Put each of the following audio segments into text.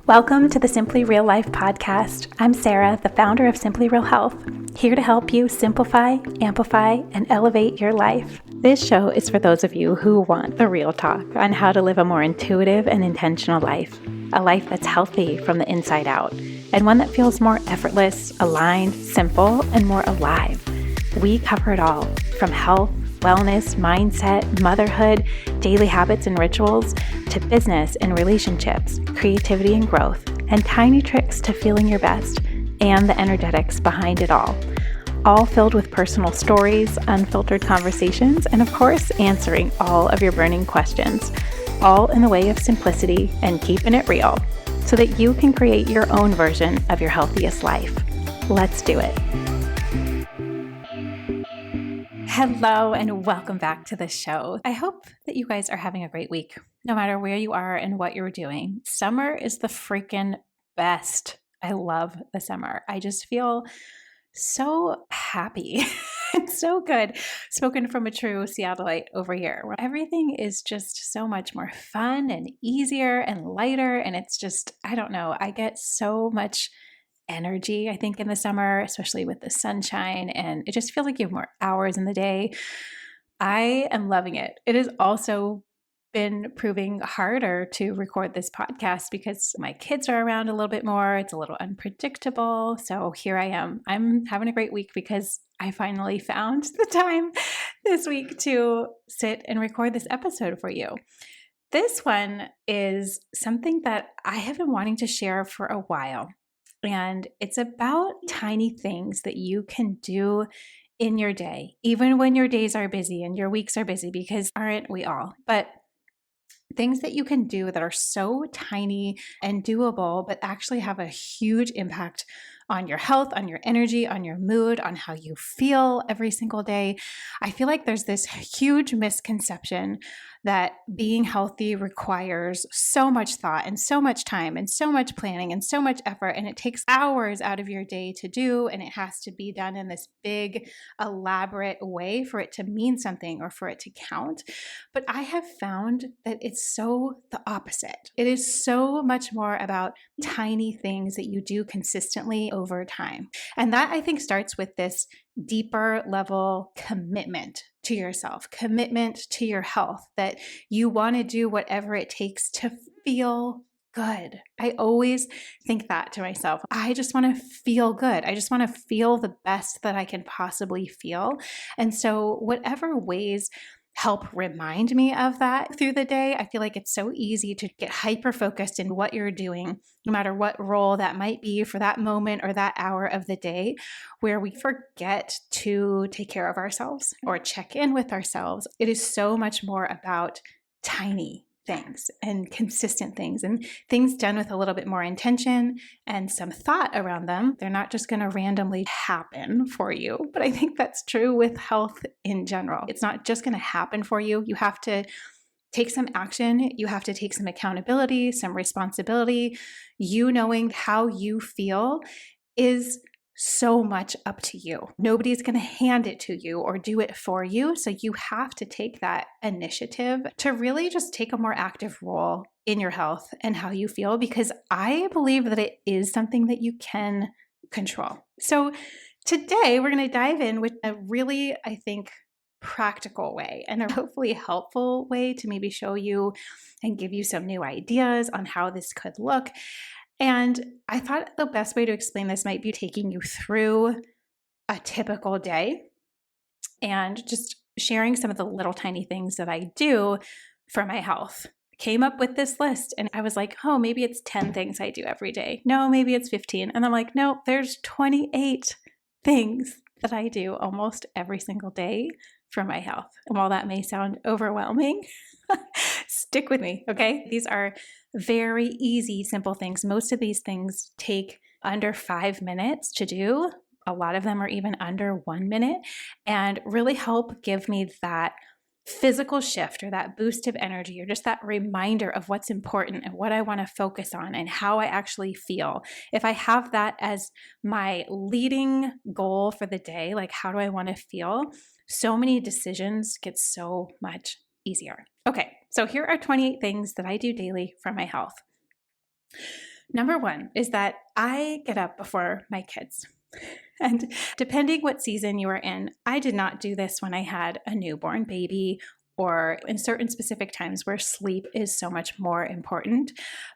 Welcome to the Simply Real Life podcast. I'm Sarah, the founder of Simply Real Health, here to help you simplify, amplify, and elevate your life. This show is for those of you who want the real talk on how to live a more intuitive and intentional life, a life that's healthy from the inside out, and one that feels more effortless, aligned, simple, and more alive. We cover it all, from health, wellness, mindset, motherhood, daily habits and rituals, to business and relationships, creativity and growth, and tiny tricks to feeling your best, and the energetics behind it all filled with personal stories, unfiltered conversations, and of course, answering all of your burning questions, all in the way of simplicity and keeping it real, so that you can create your own version of your healthiest life. Let's do it. Hello and welcome back to the show. I hope that you guys are having a great week, no matter where you are and what you're doing. Summer is the freaking best. I love the summer. I just feel so happy. It's so good. Spoken from a true Seattleite over here, where everything is just so much more fun and easier and lighter. And it's just, I don't know, I get so much energy, I think, in the summer, especially with the sunshine, and it just feels like you have more hours in the day. I am loving it. It has also been proving harder to record this podcast because my kids are around a little bit more. It's a little unpredictable. So here I am. I'm having a great week because I finally found the time this week to sit and record this episode for you. This one is something that I have been wanting to share for a while. And it's about tiny things that you can do in your day, even when your days are busy and your weeks are busy, because aren't we all? But things that you can do that are so tiny and doable, but actually have a huge impact on your health, on your energy, on your mood, on how you feel every single day. I feel like there's this huge misconception that being healthy requires so much thought and so much time and so much planning and so much effort, and it takes hours out of your day to do, and it has to be done in this big, elaborate way for it to mean something or for it to count. But I have found that it's so the opposite. It is so much more about tiny things that you do consistently over time. And that, I think, starts with this deeper level commitment to yourself, commitment to your health, that you want to do whatever it takes to feel good. I always think that to myself. I just want to feel good. I just want to feel the best that I can possibly feel. And so whatever ways help remind me of that through the day. I feel like it's so easy to get hyper-focused in what you're doing, no matter what role that might be for that moment or that hour of the day, where we forget to take care of ourselves or check in with ourselves. It is so much more about tiny things and consistent things and things done with a little bit more intention and some thought around them. They're not just going to randomly happen for you, but I think that's true with health in general. It's not just going to happen for you. You have to take some action. You have to take some accountability, some responsibility. You knowing how you feel is so much up to you. Nobody's going to hand it to you or do it for you. So you have to take that initiative to really just take a more active role in your health and how you feel, because I believe that it is something that you can control. So today we're going to dive in with a really, I think, practical way and a hopefully helpful way to maybe show you and give you some new ideas on how this could look. And I thought the best way to explain this might be taking you through a typical day and just sharing some of the little tiny things that I do for my health. Came up with this list and I was like, oh, maybe it's 10 things I do every day. No, maybe it's 15. And I'm like, no, there's 28 things that I do almost every single day for my health. And while that may sound overwhelming, stick with me, okay? These are very easy, simple things. Most of these things take under 5 minutes to do. A lot of them are even under 1 minute, and really help give me that physical shift or that boost of energy or just that reminder of what's important and what I want to focus on and how I actually feel. If I have that as my leading goal for the day, like how do I want to feel? So many decisions get so much easier. Okay, so here are 28 things that I do daily for my health. Number one is that I get up before my kids. And depending what season you are in, I did not do this when I had a newborn baby or in certain specific times where sleep is so much more important.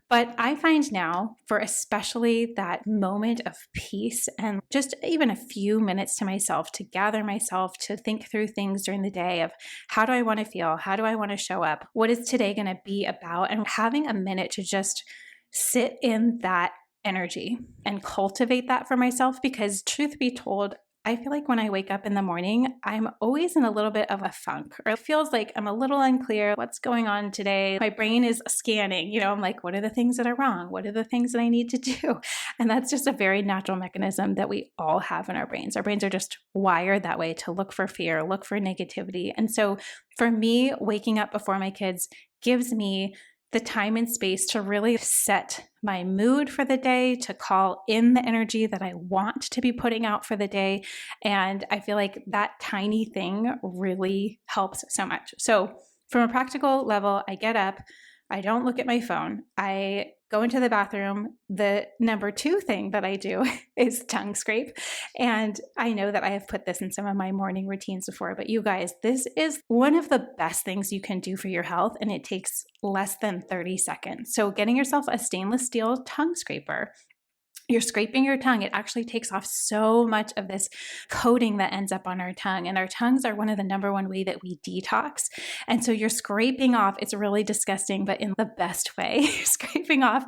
But I find now, for especially that moment of peace and just even a few minutes to myself to gather myself, to think through things during the day of how do I want to feel? How do I want to show up? What is today going to be about? And having a minute to just sit in that energy and cultivate that for myself, because truth be told, I feel like when I wake up in the morning, I'm always in a little bit of a funk, or it feels like I'm a little unclear what's going on today. My brain is scanning, I'm like, what are the things that are wrong? What are the things that I need to do? And that's just a very natural mechanism that we all have in our brains. Our brains are just wired that way to look for fear, look for negativity. And so for me, waking up before my kids gives me the time and space to really set my mood for the day, to call in the energy that I want to be putting out for the day. And I feel like that tiny thing really helps so much. So from a practical level, I get up, I don't look at my phone, I go into the bathroom. The number two thing that I do is tongue scrape. And I know that I have put this in some of my morning routines before, but you guys, this is one of the best things you can do for your health. And it takes less than 30 seconds. So getting yourself a stainless steel tongue scraper. You're scraping your tongue. It actually takes off so much of this coating that ends up on our tongue. And our tongues are one of the number one way that we detox. And so you're scraping off, it's really disgusting, but in the best way, you're scraping off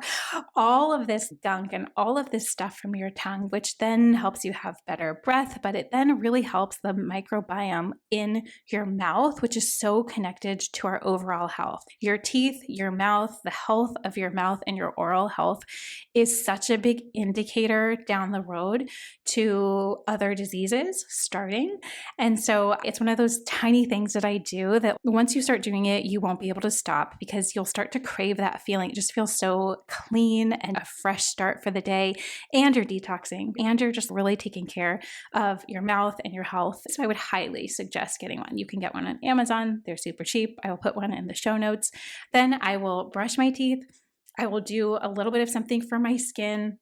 all of this gunk and all of this stuff from your tongue, which then helps you have better breath, but it then really helps the microbiome in your mouth, which is so connected to our overall health. Your teeth, your mouth, the health of your mouth and your oral health is such a big indicator down the road to other diseases starting. And so it's one of those tiny things that I do that once you start doing it, you won't be able to stop, because you'll start to crave that feeling. It just feels so clean and a fresh start for the day, and you're detoxing and you're just really taking care of your mouth and your health. So I would highly suggest getting one. You can get one on Amazon. They're super cheap. I will put one in the show notes. Then I will brush my teeth. I will do a little bit of something for my skin,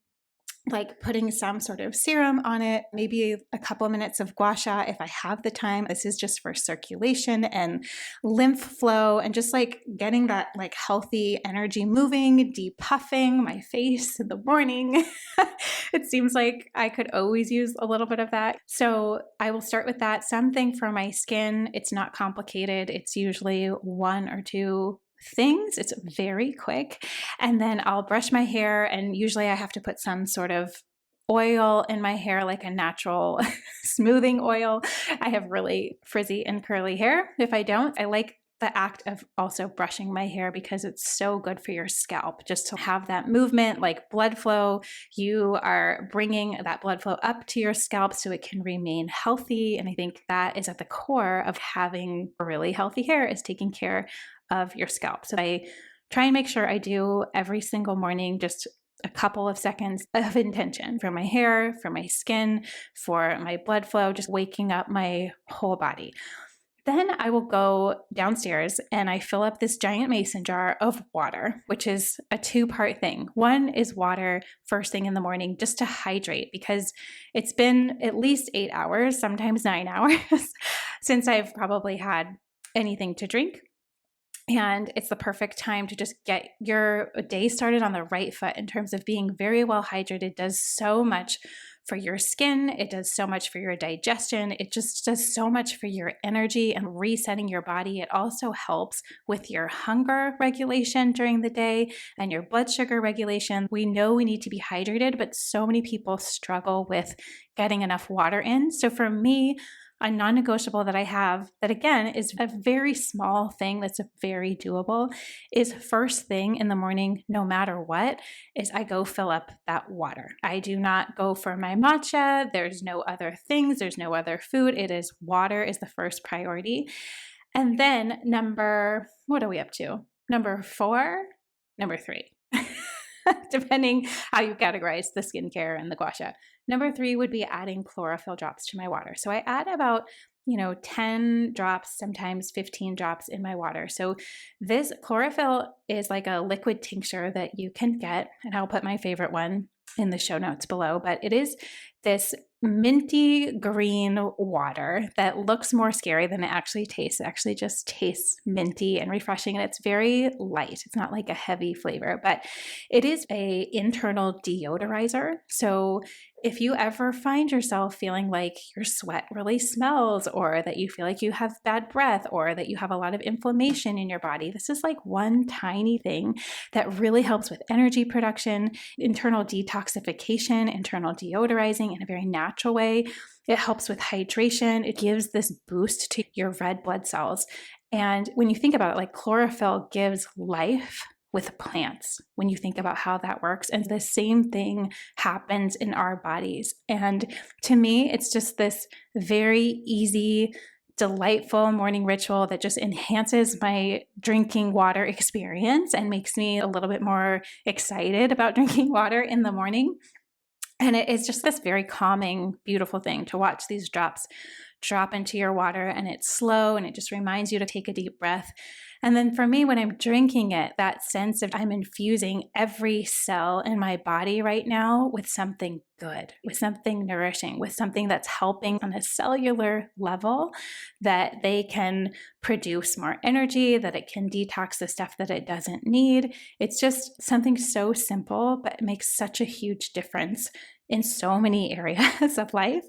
like putting some sort of serum on it, maybe a couple of minutes of gua sha if I have the time. This is just for circulation and lymph flow and just like getting that like healthy energy moving, depuffing my face in the morning. It seems like I could always use a little bit of that. So I will start with that. Something for my skin. It's not complicated. It's usually one or two things. It's very quick. And then I'll brush my hair, and usually I have to put some sort of oil in my hair, like a natural smoothing oil. I have really frizzy and curly hair. If I don't, I like the act of also brushing my hair because it's so good for your scalp, just to have that movement, like blood flow. You are bringing that blood flow up to your scalp so it can remain healthy. And I think that is at the core of having really healthy hair, is taking care of your scalp. So I try and make sure I do every single morning just a couple of seconds of intention for my hair, for my skin, for my blood flow, just waking up my whole body. Then I will go downstairs and I fill up this giant mason jar of water, which is a two-part thing. One is water first thing in the morning just to hydrate, because it's been at least 8 hours, sometimes 9 hours, since I've probably had anything to drink. And it's the perfect time to just get your day started on the right foot in terms of being very well hydrated. It does so much for your skin. It does so much for your digestion. It just does so much for your energy and resetting your body. It also helps with your hunger regulation during the day and your blood sugar regulation. We know we need to be hydrated, but so many people struggle with getting enough water in. So for me, a non-negotiable that I have that, again, is a very small thing that's very doable, is first thing in the morning, no matter what, is I go fill up that water. I do not go for my matcha. There's no other things. There's no other food. It is water is the first priority. And then what are we up to? Number 4, number 3. Depending how you categorize the skincare and the gua sha. Number 3 would be adding chlorophyll drops to my water. So I add about 10 drops, sometimes 15 drops in my water. So this chlorophyll is like a liquid tincture that you can get, and I'll put my favorite one in the show notes below, but it is this minty green water that looks more scary than it actually tastes. It actually just tastes minty and refreshing, and it's very light. It's not like a heavy flavor, but it is a internal deodorizer. So if you ever find yourself feeling like your sweat really smells, or that you feel like you have bad breath, or that you have a lot of inflammation in your body, this is like one tiny thing that really helps with energy production, internal detoxification, internal deodorizing in a very natural way. It helps with hydration. It gives this boost to your red blood cells. And when you think about it, like chlorophyll gives life with plants, when you think about how that works. And the same thing happens in our bodies. And to me, it's just this very easy, delightful morning ritual that just enhances my drinking water experience and makes me a little bit more excited about drinking water in the morning. And it is just this very calming, beautiful thing to watch these drops drop into your water, and it's slow and it just reminds you to take a deep breath. And then for me, when I'm drinking it, that sense of I'm infusing every cell in my body right now with something good, with something nourishing, with something that's helping on a cellular level, that they can produce more energy, that it can detox the stuff that it doesn't need. It's just something so simple, but it makes such a huge difference in so many areas of life.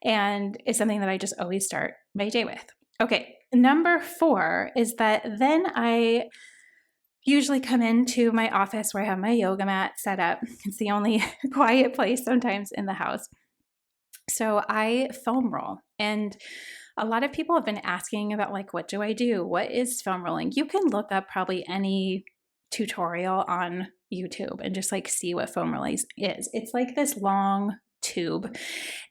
And it's something that I just always start my day with. Okay, number 4 is that then I usually come into my office where I have my yoga mat set up. It's the only quiet place sometimes in the house. So I foam roll. And a lot of people have been asking about, like, what do I do? What is foam rolling? You can look up probably any tutorial on YouTube and just like see what foam rolling is. It's like this long tube,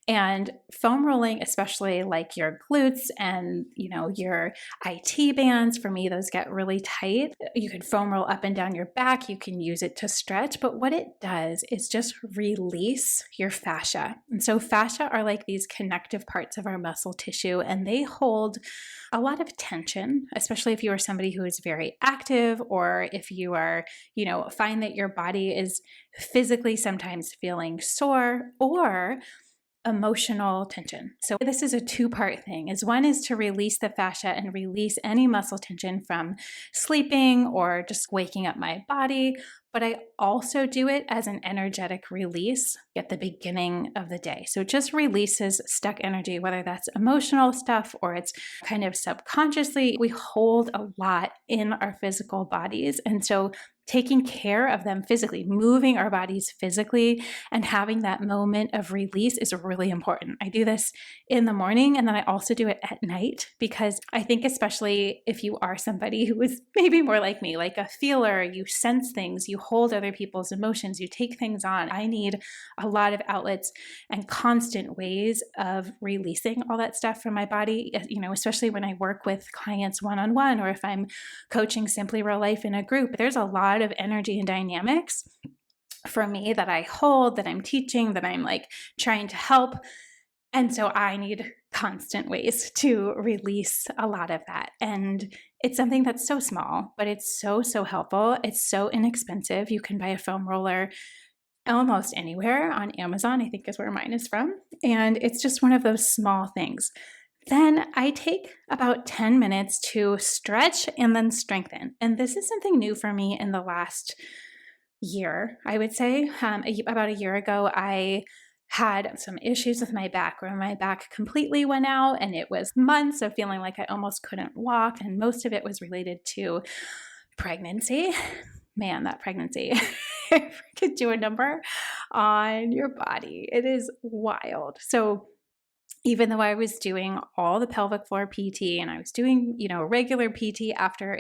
and foam rolling, especially like your glutes and your IT bands, for me those get really tight. You can foam roll up and down your back, you can use it to stretch, but what it does is just release your fascia. And so fascia are like these connective parts of our muscle tissue, and they hold a lot of tension, especially if you are somebody who is very active, or if you are, find that your body is physically sometimes feeling sore, or emotional tension. So this is a 2-part thing. One is to release the fascia and release any muscle tension from sleeping or just waking up my body. But I also do it as an energetic release at the beginning of the day. So it just releases stuck energy, whether that's emotional stuff or it's kind of subconsciously. We hold a lot in our physical bodies. And so taking care of them physically, moving our bodies physically, and having that moment of release is really important. I do this in the morning, and then I also do it at night, because I think especially if you are somebody who is maybe more like me, like a feeler, you sense things, you hold other people's emotions, you take things on. I need a lot of outlets and constant ways of releasing all that stuff from my body, especially when I work with clients one-on-one, or if I'm coaching Simply Real Life in a group. There's a lot of energy and dynamics for me that I hold, that I'm teaching, that I'm like trying to help. And so I need constant ways to release a lot of that. And it's something that's so small, but it's so, so helpful. It's so inexpensive. You can buy a foam roller almost anywhere on Amazon, I think is where mine is from. And it's just one of those small things. Then I take about 10 minutes to stretch and then strengthen. And this is something new for me in the last year, I would say. About a year ago, I had some issues with my back, where my back completely went out, and it was months of feeling like I almost couldn't walk. And most of it was related to pregnancy. Man, that pregnancy could do a number on your body. It is wild. So even though I was doing all the pelvic floor PT, and I was doing, regular PT after,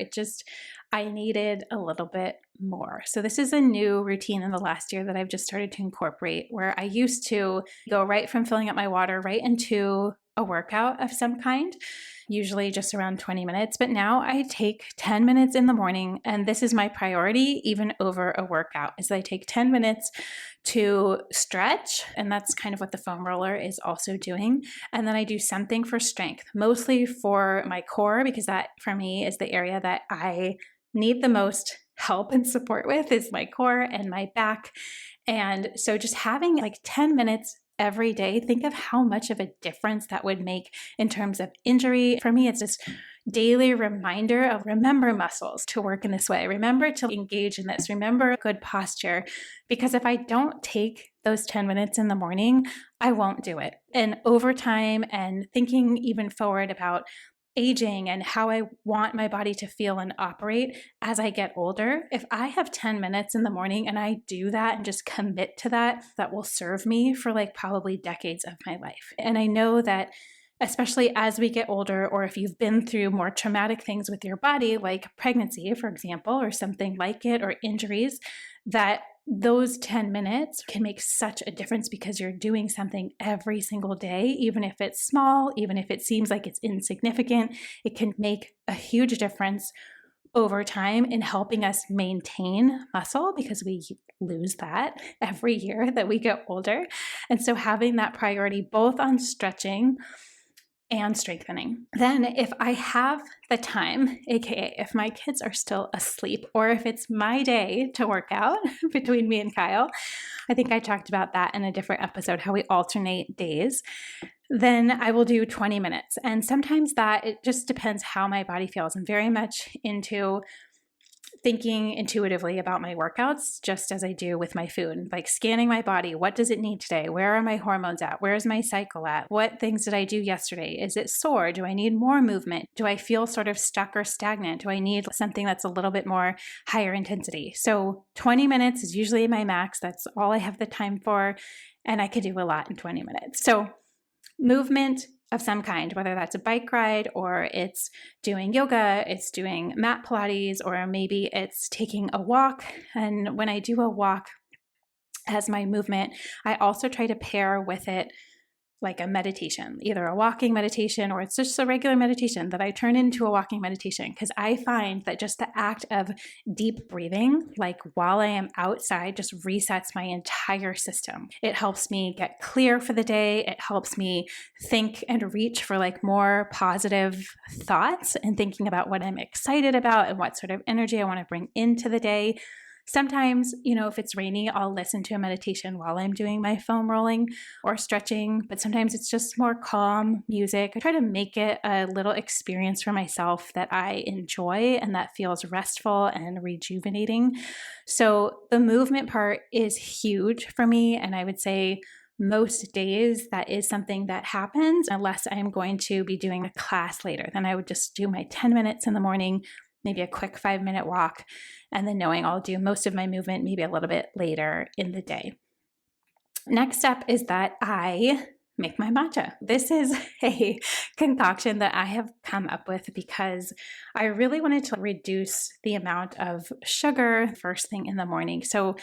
I needed a little bit more. So this is a new routine in the last year that I've just started to incorporate, where I used to go right from filling up my water right into a workout of some kind, usually just around 20 minutes. But now I take 10 minutes in the morning, and this is my priority even over a workout, is I take 10 minutes to stretch, and that's kind of what the foam roller is also doing. And then I do something for strength, mostly for my core, because that for me is the area that I need the most help and support with, is my core and my back. And so just having like 10 minutes every day, think of how much of a difference that would make in terms of injury. For me, it's this daily reminder of remember muscles to work in this way, remember to engage in this, remember good posture. Because if I don't take those 10 minutes in the morning, I won't do it. And over time, and thinking even forward about aging and how I want my body to feel and operate as I get older, if I have 10 minutes in the morning and I do that and just commit to that, that will serve me for like probably decades of my life. And I know that especially as we get older, or if you've been through more traumatic things with your body, like pregnancy, for example, or something like it, or injuries, that those 10 minutes can make such a difference because you're doing something every single day, even if it's small, even if it seems like it's insignificant, it can make a huge difference over time in helping us maintain muscle, because we lose that every year that we get older. And so having that priority both on stretching and strengthening. Then if I have the time, aka if my kids are still asleep, or if it's my day to work out between me and Kyle, I think I talked about that in a different episode, how we alternate days, then I will do 20 minutes. And sometimes that, it just depends how my body feels. I'm very much into thinking intuitively about my workouts, just as I do with my food, like scanning my body. What does it need today? Where are my hormones at? Where's my cycle at? What things did I do yesterday? Is it sore? Do I need more movement? Do I feel sort of stuck or stagnant? Do I need something that's a little bit more higher intensity? So 20 minutes is usually my max. That's all I have the time for. And I could do a lot in 20 minutes. So movement of some kind, whether that's a bike ride, or it's doing yoga, it's doing mat Pilates, or maybe it's taking a walk. And when I do a walk as my movement, I also try to pair with it like a meditation, either a walking meditation, or it's just a regular meditation that I turn into a walking meditation. Because I find that just the act of deep breathing, like while I am outside, just resets my entire system. It helps me get clear for the day. It helps me think and reach for like more positive thoughts and thinking about what I'm excited about and what sort of energy I want to bring into the day. Sometimes, if it's rainy, I'll listen to a meditation while I'm doing my foam rolling or stretching, but sometimes it's just more calm music. I try to make it a little experience for myself that I enjoy and that feels restful and rejuvenating. So the movement part is huge for me, and I would say most days that is something that happens, unless I'm going to be doing a class later. Then I would just do my 10 minutes in the morning, maybe a quick 5-minute walk, and then knowing I'll do most of my movement maybe a little bit later in the day. Next step is that I make my matcha. This is a concoction that I have come up with because I really wanted to reduce the amount of sugar first thing in the morning. So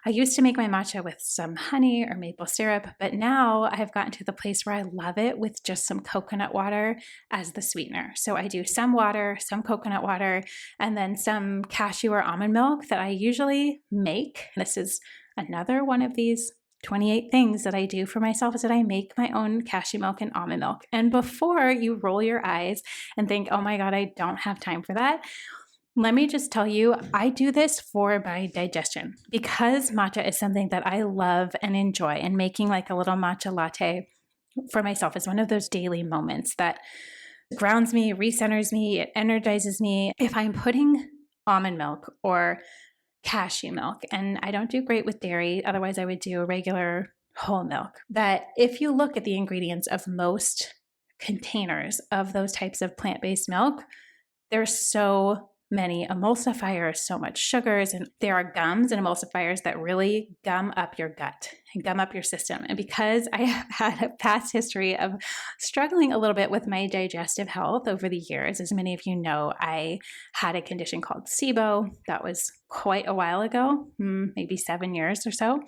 I used to make my matcha with some honey or maple syrup, but now I have gotten to the place where I love it with just some coconut water as the sweetener. So I do some water, some coconut water, and then some cashew or almond milk that I usually make. This is another one of these 28 things that I do for myself, is that I make my own cashew milk and almond milk. And before you roll your eyes and think, oh my God, I don't have time for that, let me just tell you, I do this for my digestion, because matcha is something that I love and enjoy, and making like a little matcha latte for myself is one of those daily moments that grounds me, recenters me, it energizes me. If I'm putting almond milk or cashew milk, and I don't do great with dairy, otherwise I would do a regular whole milk. But if you look at the ingredients of most containers of those types of plant-based milk, there's so many emulsifiers, so much sugars, and there are gums and emulsifiers that really gum up your gut and gum up your system. And because I have had a past history of struggling a little bit with my digestive health over the years, as many of you know, I had a condition called SIBO. That was quite a while ago, maybe 7 years or so.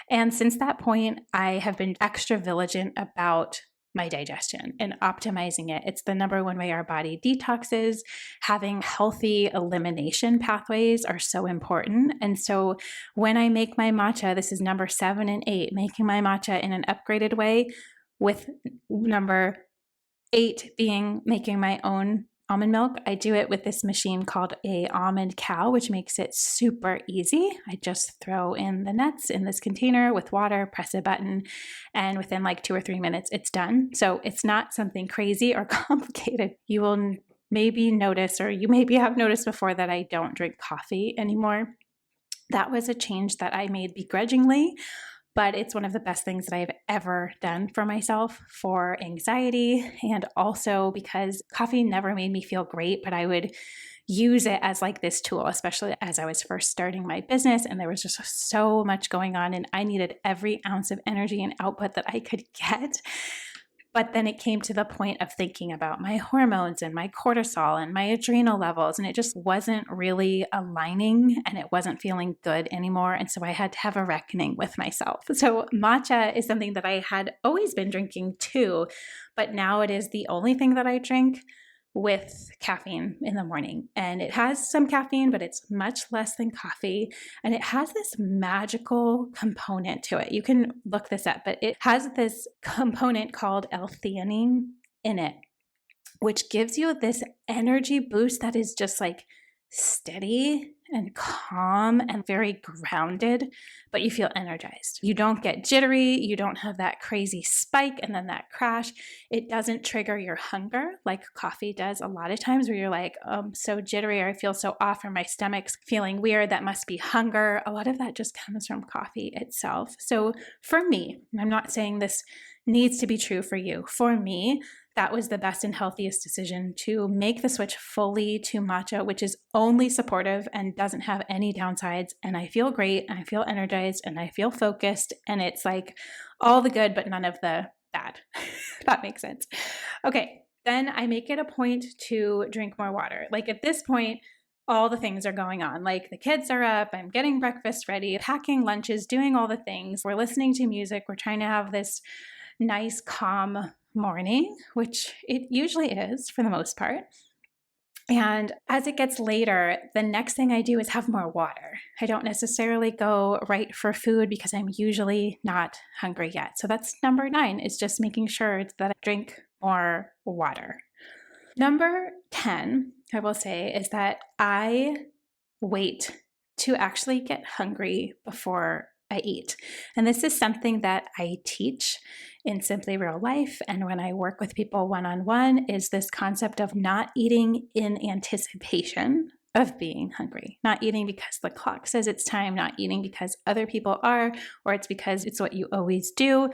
And since that point, I have been extra vigilant about my digestion and optimizing it. It's the number one way our body detoxes. Having healthy elimination pathways are so important. And so when I make my matcha, this is number 7 and 8, making my matcha in an upgraded way, with number 8 being making my own almond milk. I do it with this machine called a almond cow, which makes it super easy. I just throw in the nuts in this container with water, press a button, and within like 2 or 3 minutes, it's done. So it's not something crazy or complicated. You will maybe notice, or you maybe have noticed before, that I don't drink coffee anymore. That was a change that I made begrudgingly, but it's one of the best things that I've ever done for myself, for anxiety, and also because coffee never made me feel great, but I would use it as like this tool, especially as I was first starting my business and there was just so much going on and I needed every ounce of energy and output that I could get. But then it came to the point of thinking about my hormones and my cortisol and my adrenal levels, and it just wasn't really aligning and it wasn't feeling good anymore. And so I had to have a reckoning with myself. So matcha is something that I had always been drinking too, but now it is the only thing that I drink with caffeine in the morning. And it has some caffeine, but it's much less than coffee. And it has this magical component to it. You can look this up, but it has this component called L-theanine in it, which gives you this energy boost that is just like steady and calm and very grounded, but you feel energized. You don't get jittery. You don't have that crazy spike and then that crash. It doesn't trigger your hunger like coffee does a lot of times, where you're like, I'm so jittery, or I feel so off, or my stomach's feeling weird. That must be hunger. A lot of that just comes from coffee itself. So for me, I'm not saying this needs to be true for you. For me, that was the best and healthiest decision, to make the switch fully to matcha, which is only supportive and doesn't have any downsides. And I feel great, and I feel energized, and I feel focused. And it's like all the good, but none of the bad. That makes sense. Okay. Then I make it a point to drink more water. Like at this point, all the things are going on. Like the kids are up, I'm getting breakfast ready, packing lunches, doing all the things. We're listening to music. We're trying to have this nice, calm morning, which it usually is for the most part. And as it gets later, the next thing I do is have more water. I don't necessarily go right for food because I'm usually not hungry yet. So that's number 9, is just making sure that I drink more water. Number 10, I will say, is that I wait to actually get hungry before I eat. And this is something that I teach in Simply Real Life. And when I work with people one-on-one, is this concept of not eating in anticipation of being hungry, not eating because the clock says it's time, not eating because other people are, or it's because it's what you always do.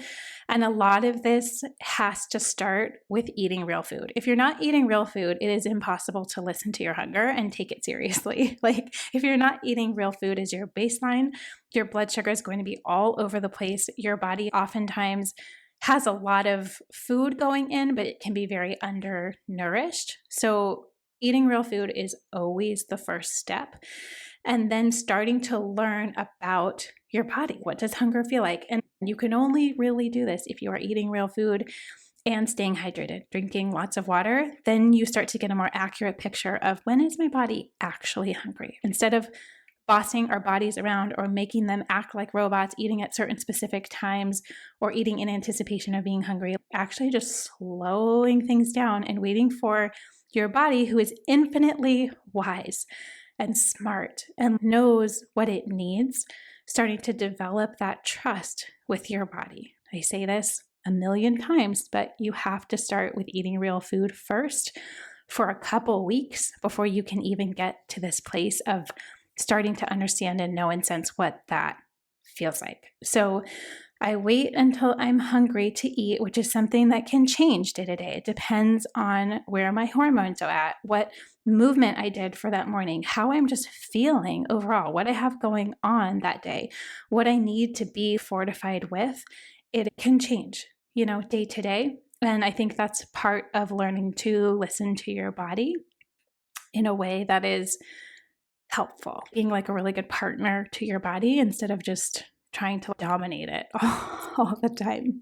And a lot of this has to start with eating real food. If you're not eating real food, it is impossible to listen to your hunger and take it seriously. Like if you're not eating real food as your baseline, your blood sugar is going to be all over the place. Your body oftentimes has a lot of food going in, but it can be very undernourished. So eating real food is always the first step. And then starting to learn about your body. What does hunger feel like? And you can only really do this if you are eating real food and staying hydrated, drinking lots of water. Then you start to get a more accurate picture of, when is my body actually hungry? Instead of bossing our bodies around or making them act like robots, eating at certain specific times or eating in anticipation of being hungry, actually just slowing things down and waiting for your body, who is infinitely wise and smart and knows what it needs, starting to develop that trust with your body. I say this a million times, but you have to start with eating real food first for a couple weeks before you can even get to this place of starting to understand and know and sense what that feels like. So I wait until I'm hungry to eat, which is something that can change day to day. It depends on where my hormones are at, what movement I did for that morning, how I'm just feeling overall, what I have going on that day, what I need to be fortified with. It can change, day to day. And I think that's part of learning to listen to your body in a way that is helpful, being like a really good partner to your body instead of just trying to dominate it all the time.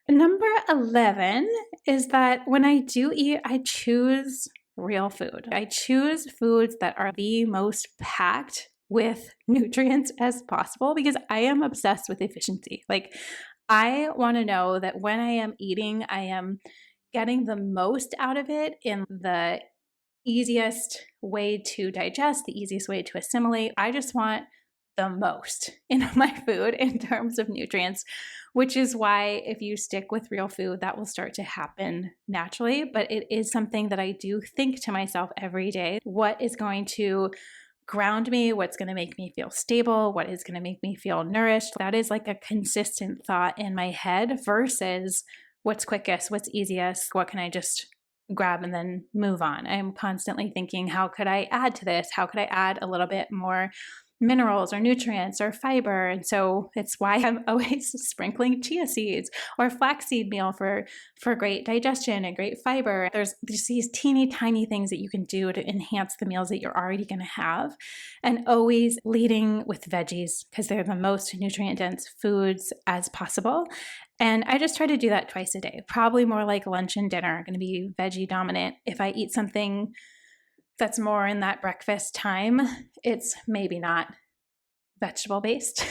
Number 11 is that when I do eat, I choose real food. I choose foods that are the most packed with nutrients as possible because I am obsessed with efficiency. Like, I want to know that when I am eating, I am getting the most out of it in the easiest way to digest, the easiest way to assimilate. I just want the most in my food in terms of nutrients, which is why if you stick with real food, that will start to happen naturally. But it is something that I do think to myself every day: what is going to ground me? What's going to make me feel stable? What is going to make me feel nourished? That is like a consistent thought in my head versus what's quickest, what's easiest, what can I just grab and then move on. I'm constantly thinking, how could I add to this? How could I add a little bit more minerals or nutrients or fiber? And so it's why I'm always sprinkling chia seeds or flaxseed meal for great digestion and great fiber. There's these teeny tiny things that you can do to enhance the meals that you're already going to have, and always leading with veggies because they're the most nutrient dense foods as possible. And I just try to do that twice a day, probably more like lunch and dinner, going to be veggie dominant. If I eat something that's more in that breakfast time, it's maybe not vegetable based,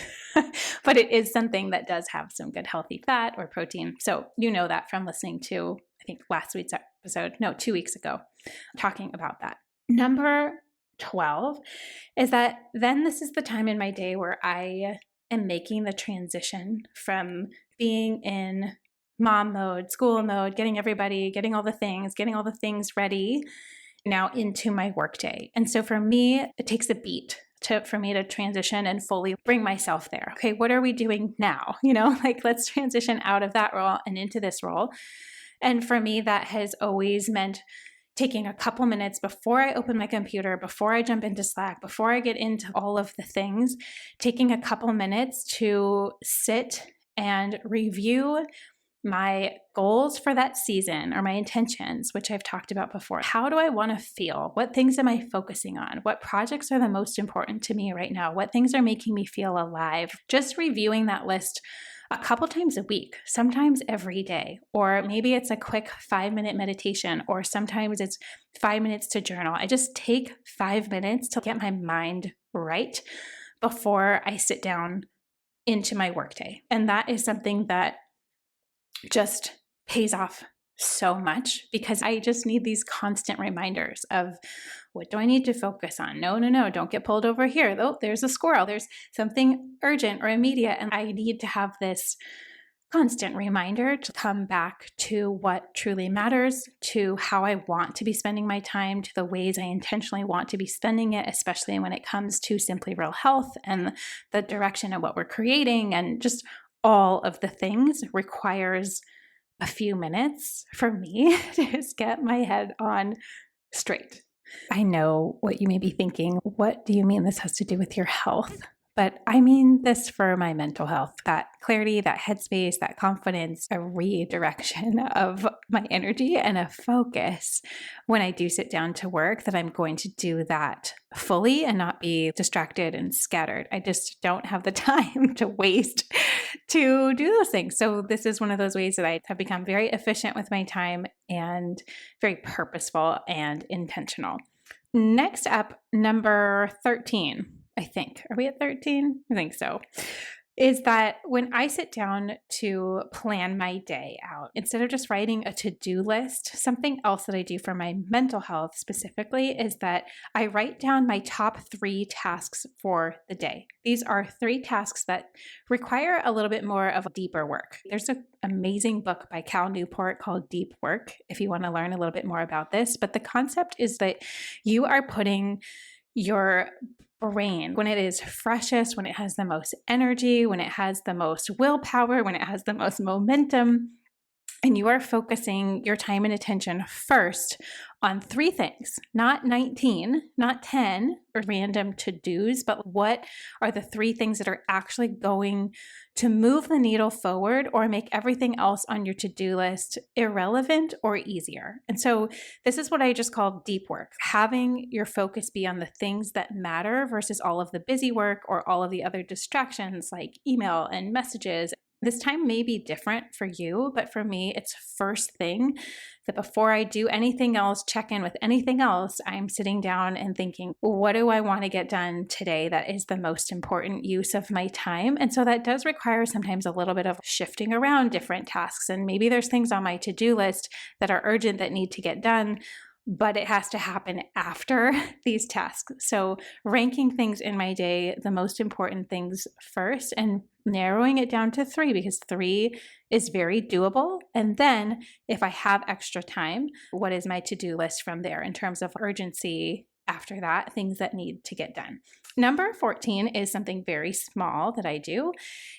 but it is something that does have some good healthy fat or protein. So you know that from listening to, I think, last week's episode, no, 2 weeks ago, talking about that. Number 12 is that then this is the time in my day where I am making the transition from being in mom mode, school mode, getting all the things ready now into my workday. And so for me, it takes a beat for me to transition and fully bring myself there. Okay, what are we doing now? Like, let's transition out of that role and into this role. And for me, that has always meant taking a couple minutes before I open my computer, before I jump into Slack, before I get into all of the things, taking a couple minutes to sit and review my goals for that season or my intentions, which I've talked about before. How do I want to feel? What things am I focusing on? What projects are the most important to me right now? What things are making me feel alive? Just reviewing that list a couple times a week, sometimes every day, or maybe it's a quick 5-minute meditation, or sometimes it's 5 minutes to journal. I just take 5 minutes to get my mind right before I sit down into my workday. And that is something that just pays off so much because I just need these constant reminders of, what do I need to focus on? No, don't get pulled over here. Oh, there's a squirrel. There's something urgent or immediate. And I need to have this constant reminder to come back to what truly matters, to how I want to be spending my time, to the ways I intentionally want to be spending it, especially when it comes to Simply Real Health and the direction of what we're creating, and just all of the things requires a few minutes for me to just get my head on straight. I know what you may be thinking. What do you mean this has to do with your health? But I mean this for my mental health, that clarity, that headspace, that confidence, a redirection of my energy and a focus when I do sit down to work, that I'm going to do that fully and not be distracted and scattered. I just don't have the time to waste to do those things. So this is one of those ways that I have become very efficient with my time and very purposeful and intentional. Next up, number 13. I think. Are we at 13? I think so. Is that when I sit down to plan my day out, instead of just writing a to-do list, something else that I do for my mental health specifically is that I write down my top 3 tasks for the day. These are 3 tasks that require a little bit more of a deeper work. There's an amazing book by Newport called Deep Work, if you want to learn a little bit more about this. But the concept is that you are putting your brain, when it is freshest, when it has the most energy, when it has the most willpower, when it has the most momentum, and you are focusing your time and attention first on 3 things, not 19, not 10 or random to-dos, but what are the 3 things that are actually going to move the needle forward or make everything else on your to-do list irrelevant or easier. And so this is what I just call deep work, having your focus be on the things that matter versus all of the busy work or all of the other distractions like email and messages. This time may be different for you, but for me, it's first thing that before I do anything else, check in with anything else, I'm sitting down and thinking, what do I want to get done today that is the most important use of my time? And so that does require sometimes a little bit of shifting around different tasks. And maybe there's things on my to-do list that are urgent that need to get done, but it has to happen after these tasks. So ranking things in my day, the most important things first, and narrowing it down to 3 because 3 is very doable. And then if I have extra time, what is my to-do list from there in terms of urgency after that, things that need to get done. Number 14 is something very small that I do,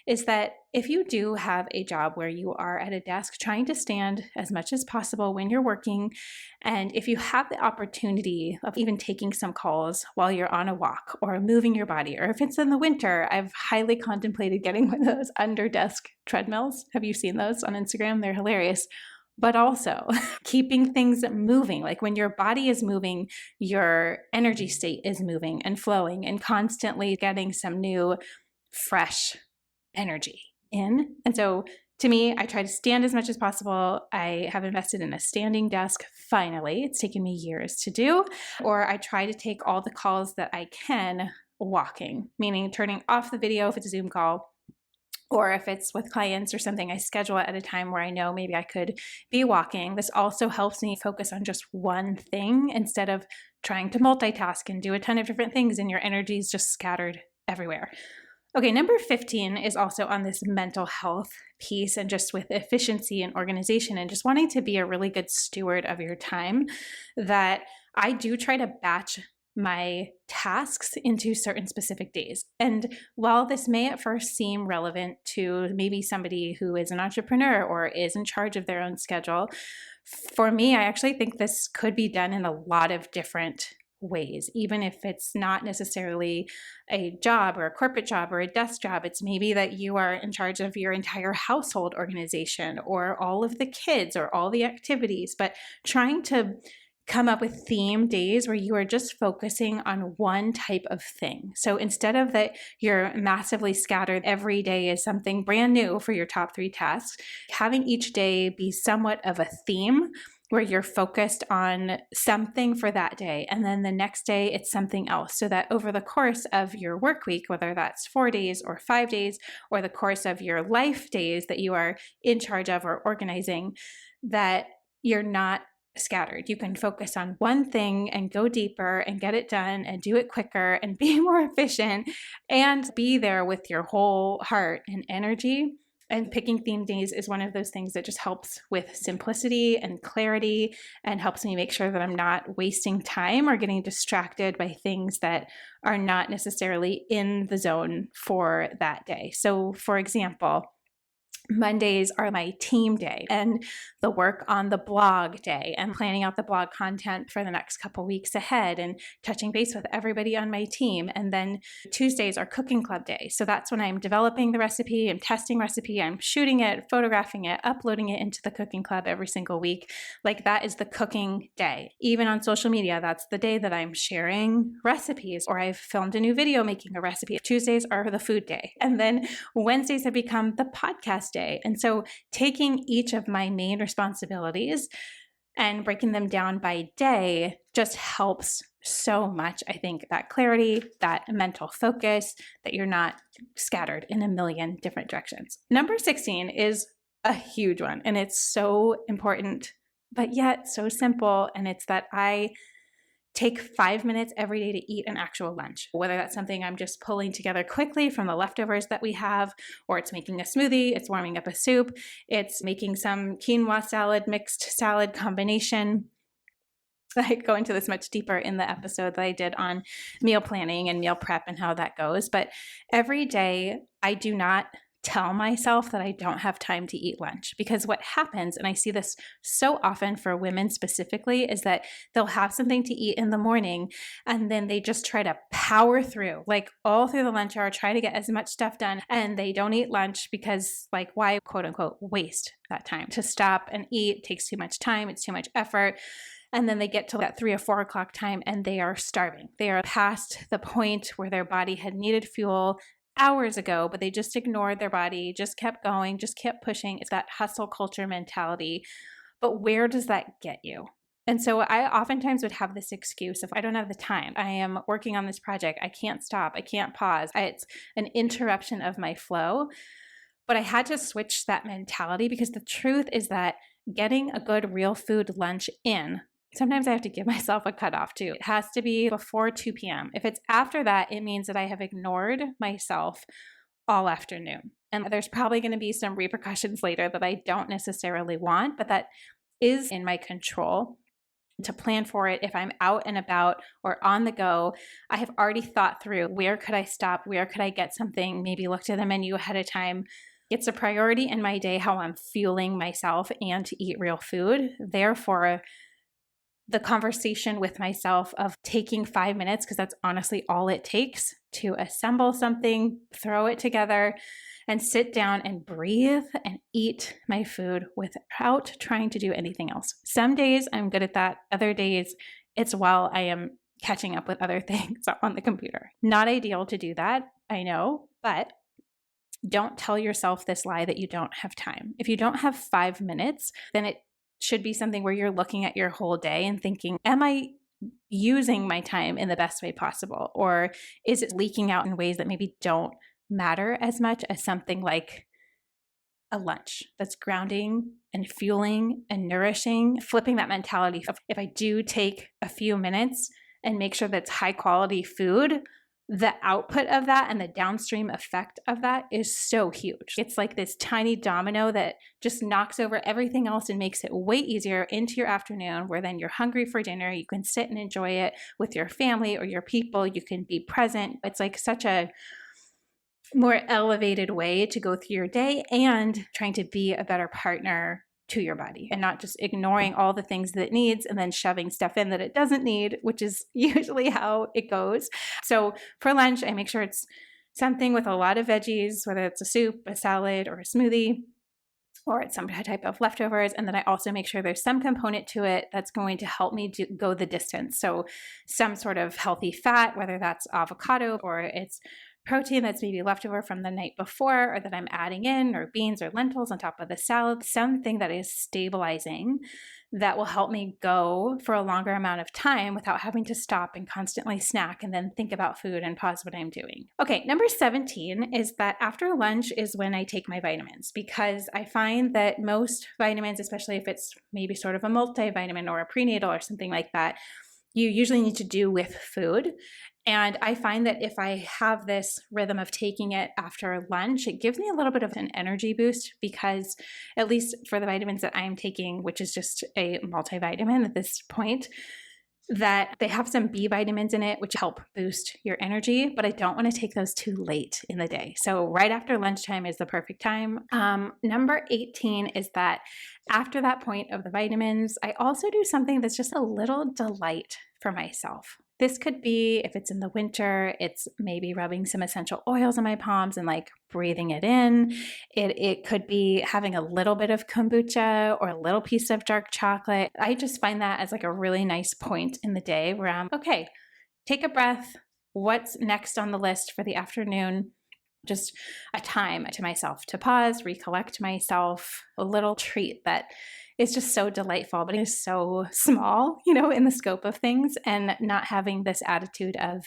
is that if you do have a job where you are at a desk trying to stand as much as possible when you're working, and if you have the opportunity of even taking some calls while you're on a walk or moving your body, or if it's in the winter, I've highly contemplated getting one of those under desk treadmills. Have you seen those on Instagram? They're hilarious. But also keeping things moving. Like when your body is moving, your energy state is moving and flowing and constantly getting some new, fresh energy in. And so to me, I try to stand as much as possible. I have invested in a standing desk. Finally, it's taken me years to do. Or I try to take all the calls that I can walking, meaning turning off the video if it's a Zoom call, or if it's with clients or something, I schedule it at a time where I know maybe I could be walking. This also helps me focus on just one thing instead of trying to multitask and do a ton of different things and your energy is just scattered everywhere. Okay, number 15 is also on this mental health piece and just with efficiency and organization and just wanting to be a really good steward of your time, that I do try to batch my tasks into certain specific days. And while this may at first seem relevant to maybe somebody who is an entrepreneur or is in charge of their own schedule, for me, I actually think this could be done in a lot of different ways, even if it's not necessarily a job or a corporate job or a desk job. It's maybe that you are in charge of your entire household organization or all of the kids or all the activities, but trying to come up with theme days where you are just focusing on one type of thing. So instead of that you're massively scattered, every day is something brand new for your top 3 tasks, having each day be somewhat of a theme where you're focused on something for that day. And then the next day it's something else. So that over the course of your work week, whether that's 4 days or 5 days, or the course of your life days that you are in charge of or organizing, that you're not scattered. You can focus on one thing and go deeper and get it done and do it quicker and be more efficient and be there with your whole heart and energy. And picking theme days is one of those things that just helps with simplicity and clarity and helps me make sure that I'm not wasting time or getting distracted by things that are not necessarily in the zone for that day. So for example, Mondays are my team day and the work on the blog day and planning out the blog content for the next couple weeks ahead and touching base with everybody on my team. And then Tuesdays are cooking club day. So that's when I'm developing the recipe, I'm testing recipe, I'm shooting it, photographing it, uploading it into the cooking club every single week. Like that is the cooking day. Even on social media, that's the day that I'm sharing recipes or I've filmed a new video making a recipe. Tuesdays are the food day. And then Wednesdays have become the podcast day. And so taking each of my main responsibilities and breaking them down by day just helps so much. I think that clarity, that mental focus, that you're not scattered in a million different directions. Number 16 is a huge one, and it's so important, but yet so simple. And it's that I take 5 minutes every day to eat an actual lunch, whether that's something I'm just pulling together quickly from the leftovers that we have, or it's making a smoothie, it's warming up a soup, it's making some quinoa salad, mixed salad combination. I go into this much deeper in the episode that I did on meal planning and meal prep and how that goes. But every day I do not tell myself that I don't have time to eat lunch, because what happens, and I see this so often for women specifically, is that they'll have something to eat in the morning and then they just try to power through, like all through the lunch hour, try to get as much stuff done, and they don't eat lunch because, like, why quote unquote waste that time? To stop and eat takes too much time, it's too much effort. And then they get to that 3 or 4 o'clock time and they are starving. They are past the point where their body had needed fuel hours ago, but they just ignored their body, just kept going, just kept pushing. It's that hustle culture mentality. But where does that get you? And so I oftentimes would have this excuse of, I don't have the time. I am working on this project. I can't stop. I can't pause. It's an interruption of my flow. But I had to switch that mentality, because the truth is that getting a good real food lunch in, sometimes I have to give myself a cutoff too. It has to be before 2 p.m. If it's after that, it means that I have ignored myself all afternoon. And there's probably going to be some repercussions later that I don't necessarily want, but that is in my control to plan for it. If I'm out and about or on the go, I have already thought through, where could I stop? Where could I get something? Maybe looked at the menu ahead of time. It's a priority in my day how I'm fueling myself and to eat real food. Therefore, the conversation with myself of taking 5 minutes, because that's honestly all it takes to assemble something, throw it together, and sit down and breathe and eat my food without trying to do anything else. Some days I'm good at that. Other days it's while I am catching up with other things on the computer. Not ideal to do that, I know, but don't tell yourself this lie that you don't have time. If you don't have 5 minutes, then it should be something where you're looking at your whole day and thinking, am I using my time in the best way possible? Or is it leaking out in ways that maybe don't matter as much as something like a lunch that's grounding and fueling and nourishing? Flipping that mentality of, if I do take a few minutes and make sure that's high quality food, the output of that and the downstream effect of that is so huge. It's like this tiny domino that just knocks over everything else and makes it way easier into your afternoon, where then you're hungry for dinner. You can sit and enjoy it with your family or your people. You can be present. It's like such a more elevated way to go through your day and trying to be a better partner to your body, and not just ignoring all the things that it needs and then shoving stuff in that it doesn't need, which is usually how it goes. So for lunch, I make sure it's something with a lot of veggies, whether it's a soup, a salad, or a smoothie, or it's some type of leftovers. And then I also make sure there's some component to it that's going to help me go the distance. So some sort of healthy fat, whether that's avocado or it's protein that's maybe leftover from the night before, or that I'm adding in, or beans or lentils on top of the salad, something that is stabilizing that will help me go for a longer amount of time without having to stop and constantly snack and then think about food and pause what I'm doing. Okay, number 17 is that after lunch is when I take my vitamins, because I find that most vitamins, especially if it's maybe sort of a multivitamin or a prenatal or something like that, you usually need to do with food. And I find that if I have this rhythm of taking it after lunch, it gives me a little bit of an energy boost, because at least for the vitamins that I'm taking, which is just a multivitamin at this point, that they have some B vitamins in it, which help boost your energy, but I don't want to take those too late in the day. So right after lunchtime is the perfect time. Number 18 is that after that point of the vitamins, I also do something that's just a little delight for myself. This could be, if it's in the winter, it's maybe rubbing some essential oils on my palms and like breathing it in. It could be having a little bit of kombucha or a little piece of dark chocolate. I just find that as like a really nice point in the day where I'm, okay, take a breath. What's next on the list for the afternoon? Just a time to myself to pause, recollect myself, a little treat that is just so delightful, but it is so small, in the scope of things, and not having this attitude of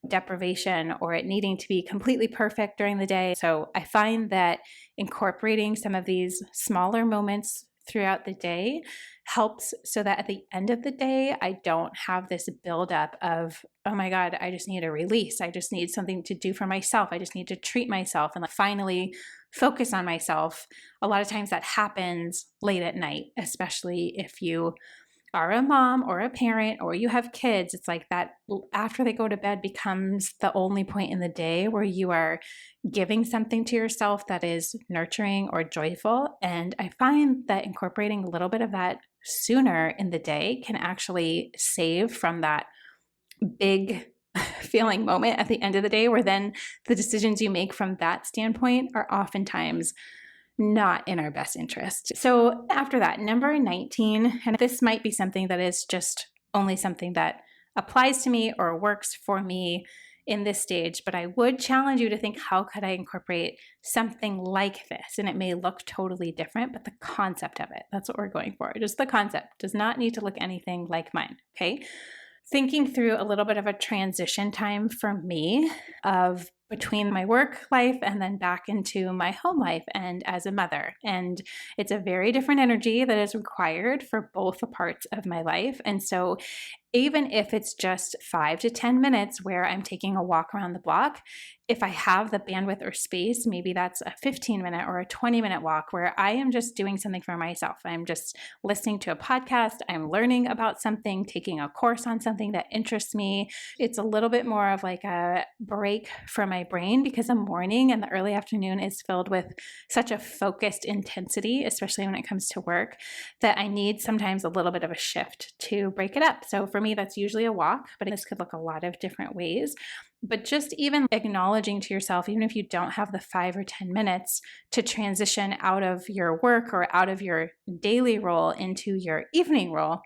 deprivation or it needing to be completely perfect during the day. So I find that incorporating some of these smaller moments throughout the day helps, so that at the end of the day, I don't have this buildup of, oh my God, I just need a release. I just need something to do for myself. I just need to treat myself and finally focus on myself. A lot of times that happens late at night, especially if you are a mom or a parent or you have kids. It's like that after they go to bed becomes the only point in the day where you are giving something to yourself that is nurturing or joyful. And I find that incorporating a little bit of that sooner in the day can actually save from that big feeling moment at the end of the day, where then the decisions you make from that standpoint are oftentimes not in our best interest. So after that, number 19, and this might be something that is just only something that applies to me or works for me, in this stage, but I would challenge you to think, how could I incorporate something like this? And it may look totally different, but the concept of it, that's what we're going for. Just the concept does not need to look anything like mine. Okay. Thinking through a little bit of a transition time for me of between my work life and then back into my home life and as a mother. And it's a very different energy that is required for both the parts of my life. And so even if it's just 5 to 10 minutes where I'm taking a walk around the block, if I have the bandwidth or space, maybe that's a 15-minute or a 20-minute walk where I am just doing something for myself. I'm just listening to a podcast, I'm learning about something, taking a course on something that interests me. It's a little bit more of like a break for my brain, because the morning and the early afternoon is filled with such a focused intensity, especially when it comes to work, that I need sometimes a little bit of a shift to break it up. So for me, that's usually a walk, but this could look a lot of different ways. But just even acknowledging to yourself, even if you don't have the 5 or 10 minutes to transition out of your work or out of your daily role into your evening role,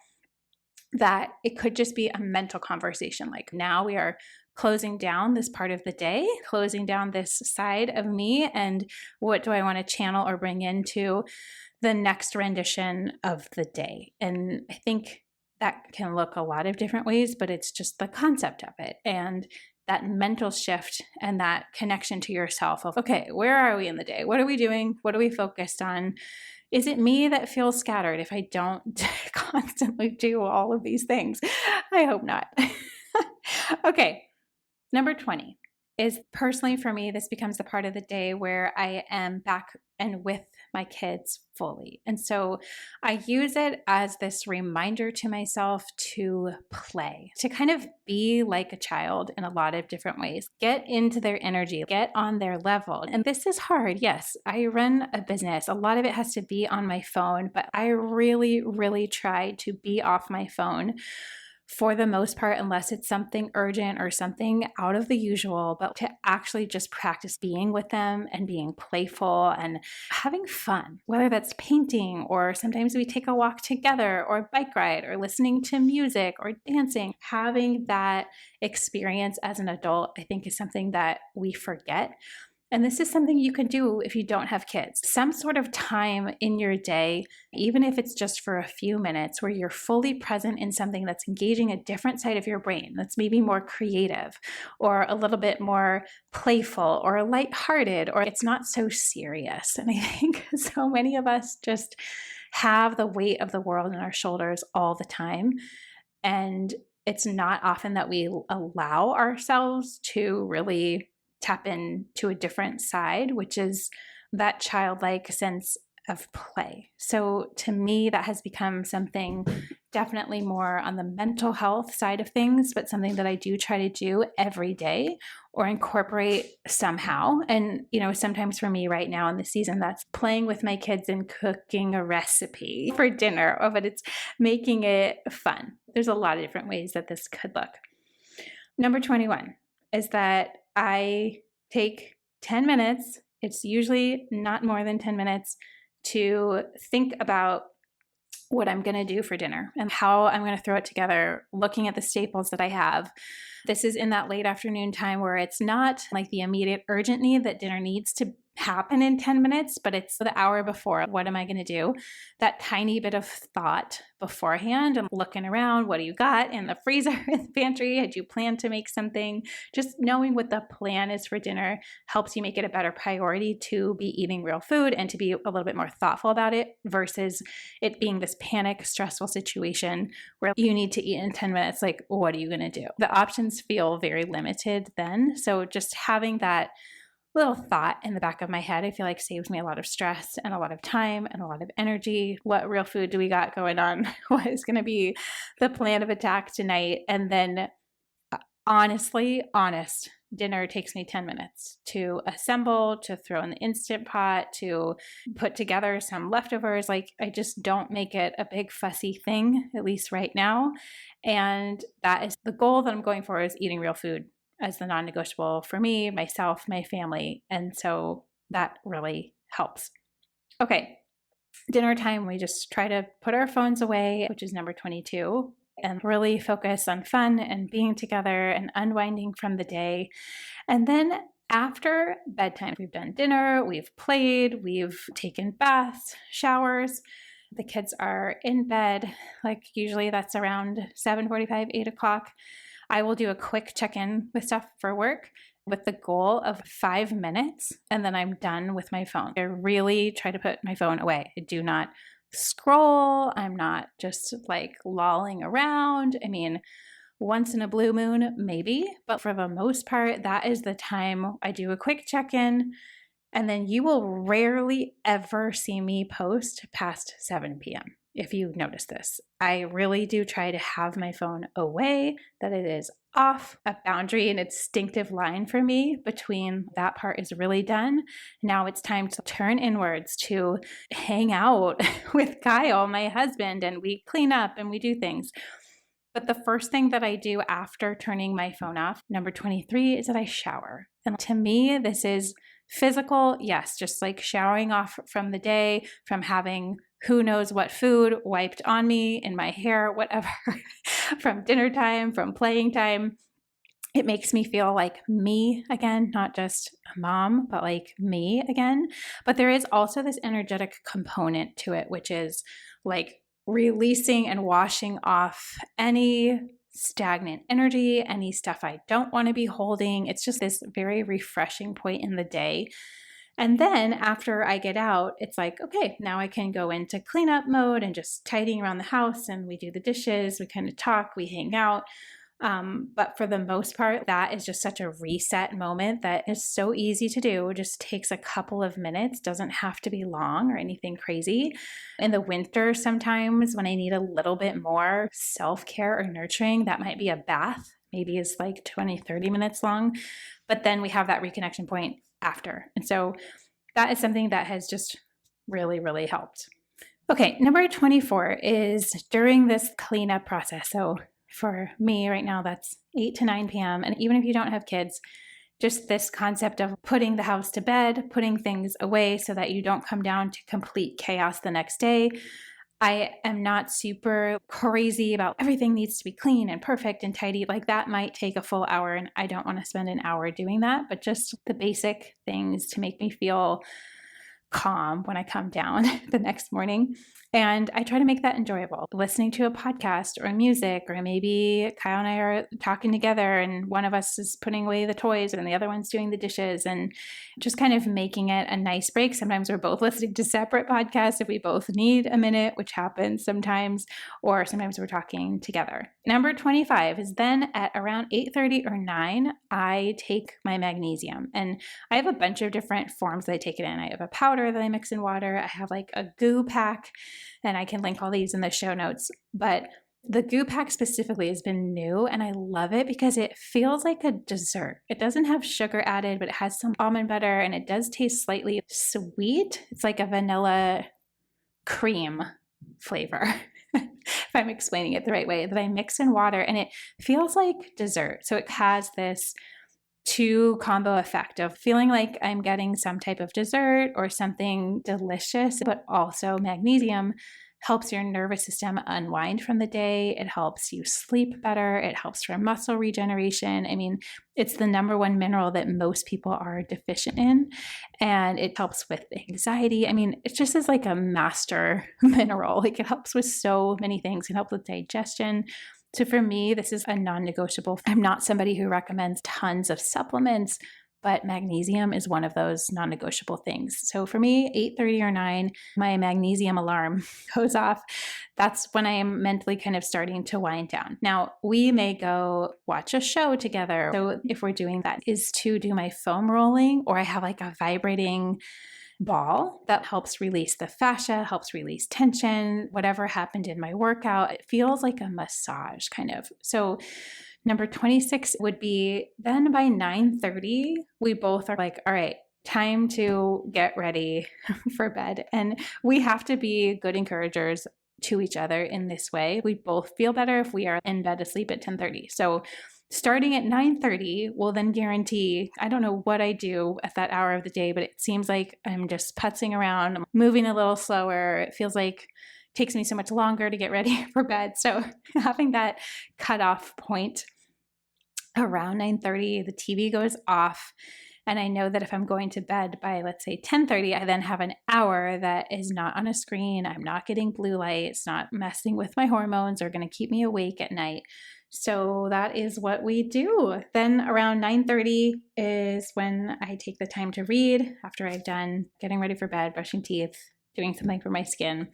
that it could just be a mental conversation. Like, now we are closing down this part of the day, closing down this side of me, and what do I want to channel or bring into the next rendition of the day? And I think that can look a lot of different ways, but it's just the concept of it. And that mental shift and that connection to yourself of, okay, where are we in the day? What are we doing? What are we focused on? Is it me that feels scattered if I don't constantly do all of these things? I hope not. Okay, number 20 is, personally for me, this becomes the part of the day where I am back and with my kids fully. And so I use it as this reminder to myself to play, to kind of be like a child in a lot of different ways, get into their energy, get on their level. And this is hard. Yes, I run a business. A lot of it has to be on my phone, but I really, really try to be off my phone for the most part, unless it's something urgent or something out of the usual, but to actually just practice being with them and being playful and having fun, whether that's painting, or sometimes we take a walk together, or bike ride, or listening to music or dancing. Having that experience as an adult, I think, is something that we forget. And this is something you can do if you don't have kids. Some sort of time in your day, even if it's just for a few minutes, where you're fully present in something that's engaging a different side of your brain, that's maybe more creative or a little bit more playful or lighthearted, or it's not so serious. And I think so many of us just have the weight of the world on our shoulders all the time. And it's not often that we allow ourselves to really tap into a different side, which is that childlike sense of play. So to me, that has become something definitely more on the mental health side of things, but something that I do try to do every day or incorporate somehow. And, sometimes for me right now in the season, that's playing with my kids and cooking a recipe for dinner, but it's making it fun. There's a lot of different ways that this could look. Number 21 is that I take 10 minutes, it's usually not more than 10 minutes, to think about what I'm going to do for dinner and how I'm going to throw it together, looking at the staples that I have. This is in that late afternoon time where it's not like the immediate urgent need that dinner needs to happen in 10 minutes, but it's the hour before. What am I going to do? That tiny bit of thought beforehand and looking around. What do you got in the freezer, in the pantry? Had you planned to make something? Just knowing what the plan is for dinner helps you make it a better priority to be eating real food and to be a little bit more thoughtful about it, versus it being this panic, stressful situation where you need to eat in 10 minutes. Like, what are you going to do? The options feel very limited then. So just having that little thought in the back of my head, I feel like saves me a lot of stress and a lot of time and a lot of energy. What real food do we got going on? What is going to be the plan of attack tonight? And then honest dinner takes me 10 minutes to assemble, to throw in the Instant Pot, to put together some leftovers. Like, I just don't make it a big fussy thing, at least right now. And that is the goal that I'm going for, is eating real food as the non-negotiable for me, myself, my family. And so that really helps. Okay, dinner time, we just try to put our phones away, which is number 22. and really focus on fun and being together and unwinding from the day. And then after bedtime, we've done dinner, we've played, we've taken baths, showers. The kids are in bed, like usually that's around 7:45, 8 o'clock. I will do a quick check-in with stuff for work with the goal of 5 minutes, and then I'm done with my phone. I really try to put my phone away. I do not scroll. I'm not just like lolling around. I mean, once in a blue moon, maybe, but for the most part, that is the time I do a quick check-in. And then you will rarely ever see me post past 7 p.m. if you notice this. I really do try to have my phone away, that it is off. A boundary, an instinctive line for me between that part is really done. Now it's time to turn inwards to hang out with Kyle, my husband, and we clean up and we do things. But the first thing that I do after turning my phone off, number 23, is that I shower. And to me, this is physical, yes, just like showering off from the day, from having who knows what food wiped on me, in my hair, whatever, from dinner time, from playing time. It makes me feel like me again, not just a mom, but like me again. But there is also this energetic component to it, which is like releasing and washing off any stagnant energy, any stuff I don't want to be holding. It's just this very refreshing point in the day. And then after I get out, it's like, okay, now I can go into cleanup mode and just tidying around the house, and we do the dishes, we kind of talk, we hang out. But for the most part, that is just such a reset moment that is so easy to do. It just takes a couple of minutes, doesn't have to be long or anything crazy. In the winter, sometimes when I need a little bit more self-care or nurturing, that might be a bath. Maybe it's like 20, 30 minutes long. But then we have that reconnection point after. And so that is something that has just really, really helped. Okay, number 24 is during this cleanup process. So for me right now, that's 8 to 9 p.m. And even if you don't have kids, just this concept of putting the house to bed, putting things away so that you don't come down to complete chaos the next day. I am not super crazy about everything needs to be clean and perfect and tidy. Like that might take a full hour, and I don't want to spend an hour doing that, but just the basic things to make me feel calm when I come down the next morning. And I try to make that enjoyable. Listening to a podcast or music, or maybe Kyle and I are talking together and one of us is putting away the toys and the other one's doing the dishes, and just kind of making it a nice break. Sometimes we're both listening to separate podcasts if we both need a minute, which happens sometimes, or sometimes we're talking together. Number 25 is then at around 8:30 or 9, I take my magnesium. And I have a bunch of different forms that I take it in. I have a powder that I mix in water. I have like a goo pack, and I can link all these in the show notes. But the goo pack specifically has been new, and I love it because it feels like a dessert. It doesn't have sugar added, but it has some almond butter, and it does taste slightly sweet. It's like a vanilla cream flavor, if I'm explaining it the right way, that I mix in water, and it feels like dessert. So it has this two combo effect of feeling like I'm getting some type of dessert or something delicious, but also magnesium helps your nervous system unwind from the day. It helps you sleep better. It helps for muscle regeneration. I mean, it's the number one mineral that most people are deficient in, and it helps with anxiety. I mean, it just is like a master mineral. Like it helps with so many things. It helps with digestion. So for me, this is a non-negotiable. I'm not somebody who recommends tons of supplements, but magnesium is one of those non-negotiable things. So for me, 8:30 or 9, my magnesium alarm goes off. That's when I am mentally kind of starting to wind down. Now, we may go watch a show together. So if we're doing that, is to do my foam rolling, or I have like a vibrating ball that helps release the fascia, helps release tension, whatever happened in my workout. It feels like a massage kind of. So number 26 would be then by 9:30, we both are like, all right, time to get ready for bed. And we have to be good encouragers to each other in this way. We both feel better if we are in bed asleep at 10:30. So starting at 9:30 will then guarantee, I don't know what I do at that hour of the day, but it seems like I'm just putzing around, I'm moving a little slower. It feels like, takes me so much longer to get ready for bed. So having that cutoff point around 9:30, the TV goes off. And I know that if I'm going to bed by, let's say, 10:30, I then have an hour that is not on a screen. I'm not getting blue light. It's not messing with my hormones or going to keep me awake at night. So that is what we do. Then around 9:30 is when I take the time to read after I've done getting ready for bed, brushing teeth, doing something for my skin,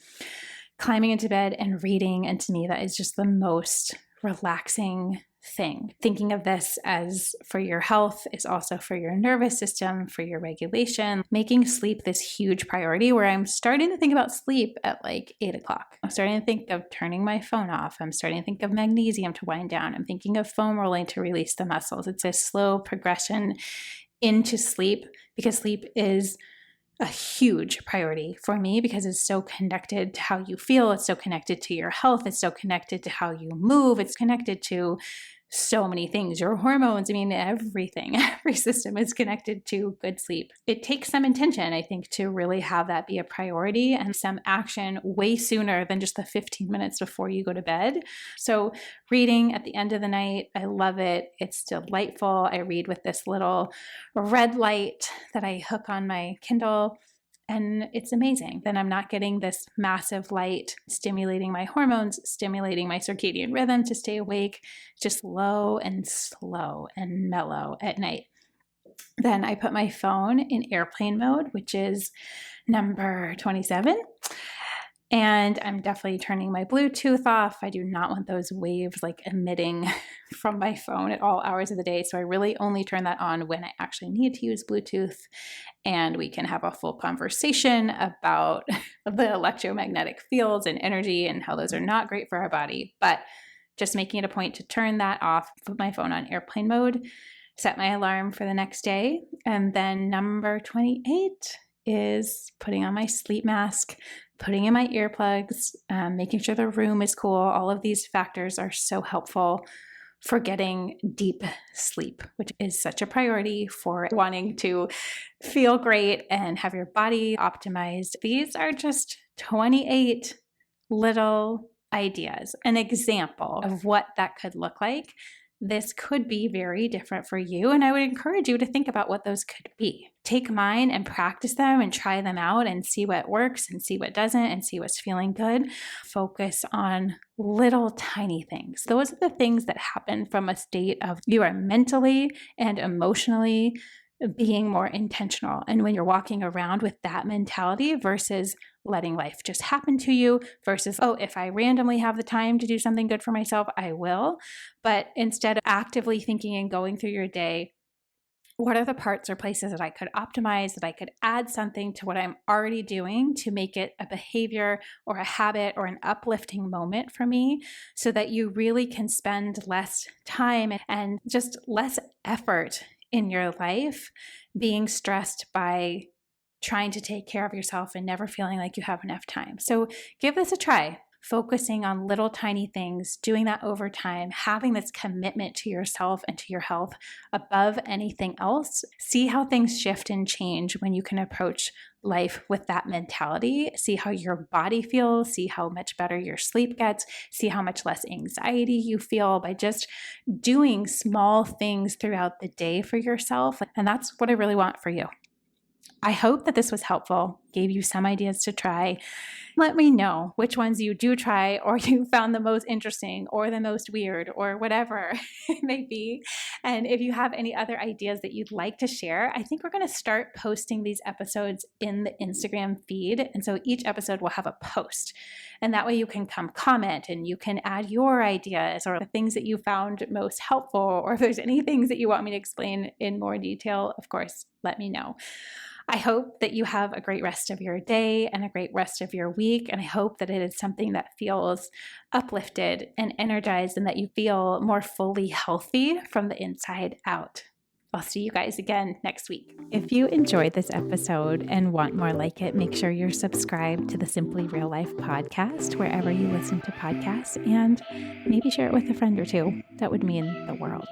climbing into bed and reading. And to me, that is just the most relaxing thing. Thinking of this as for your health is also for your nervous system, for your regulation, making sleep this huge priority where I'm starting to think about sleep at like 8 o'clock. I'm starting to think of turning my phone off. I'm starting to think of magnesium to wind down. I'm thinking of foam rolling to release the muscles. It's a slow progression into sleep because sleep is a huge priority for me because it's so connected to how you feel. It's so connected to your health. It's so connected to how you move. It's connected to so many things, your hormones. I mean, everything, every system is connected to good sleep. It takes some intention, I think, to really have that be a priority and some action way sooner than just the 15 minutes before you go to bed. So reading at the end of the night, I love it. It's delightful. I read with this little red light that I hook on my Kindle. And it's amazing. Then I'm not getting this massive light stimulating my hormones, stimulating my circadian rhythm to stay awake, just low and slow and mellow at night. Then I put my phone in airplane mode, which is number 27. And I'm definitely turning my Bluetooth off. I do not want those waves like emitting from my phone at all hours of the day. So I really only turn that on when I actually need to use Bluetooth. And we can have a full conversation about the electromagnetic fields and energy and how those are not great for our body. But just making it a point to turn that off, put my phone on airplane mode, set my alarm for the next day. And then number 28 is putting on my sleep mask, putting in my earplugs, making sure the room is cool. All of these factors are so helpful for getting deep sleep, which is such a priority for wanting to feel great and have your body optimized. These are just 28 little ideas, an example of what that could look like. This could be very different for you, and I would encourage you to think about what those could be. Take mine and practice them and try them out and see what works and see what doesn't and see what's feeling good. Focus on little tiny things. Those are the things that happen from a state of you are mentally and emotionally being more intentional. And when you're walking around with that mentality versus letting life just happen to you versus, oh, if I randomly have the time to do something good for myself, I will. But instead of actively thinking and going through your day, what are the parts or places that I could optimize, that I could add something to what I'm already doing to make it a behavior or a habit or an uplifting moment for me so that you really can spend less time and just less effort in your life being stressed by trying to take care of yourself and never feeling like you have enough time. So give this a try. Focusing on little tiny things, doing that over time, having this commitment to yourself and to your health above anything else. See how things shift and change when you can approach life with that mentality. See how your body feels, see how much better your sleep gets, see how much less anxiety you feel by just doing small things throughout the day for yourself. And that's what I really want for you. I hope that this was helpful, gave you some ideas to try. Let me know which ones you do try or you found the most interesting or the most weird or whatever it may be. And if you have any other ideas that you'd like to share, I think we're going to start posting these episodes in the Instagram feed. And so each episode will have a post. And that way you can come comment and you can add your ideas or the things that you found most helpful. Or if there's any things that you want me to explain in more detail, of course, let me know. I hope that you have a great rest of your day and a great rest of your week. And I hope that it is something that feels uplifted and energized and that you feel more fully healthy from the inside out. I'll see you guys again next week. If you enjoyed this episode and want more like it, make sure you're subscribed to the Simply Real Life podcast, wherever you listen to podcasts, and maybe share it with a friend or two. That would mean the world.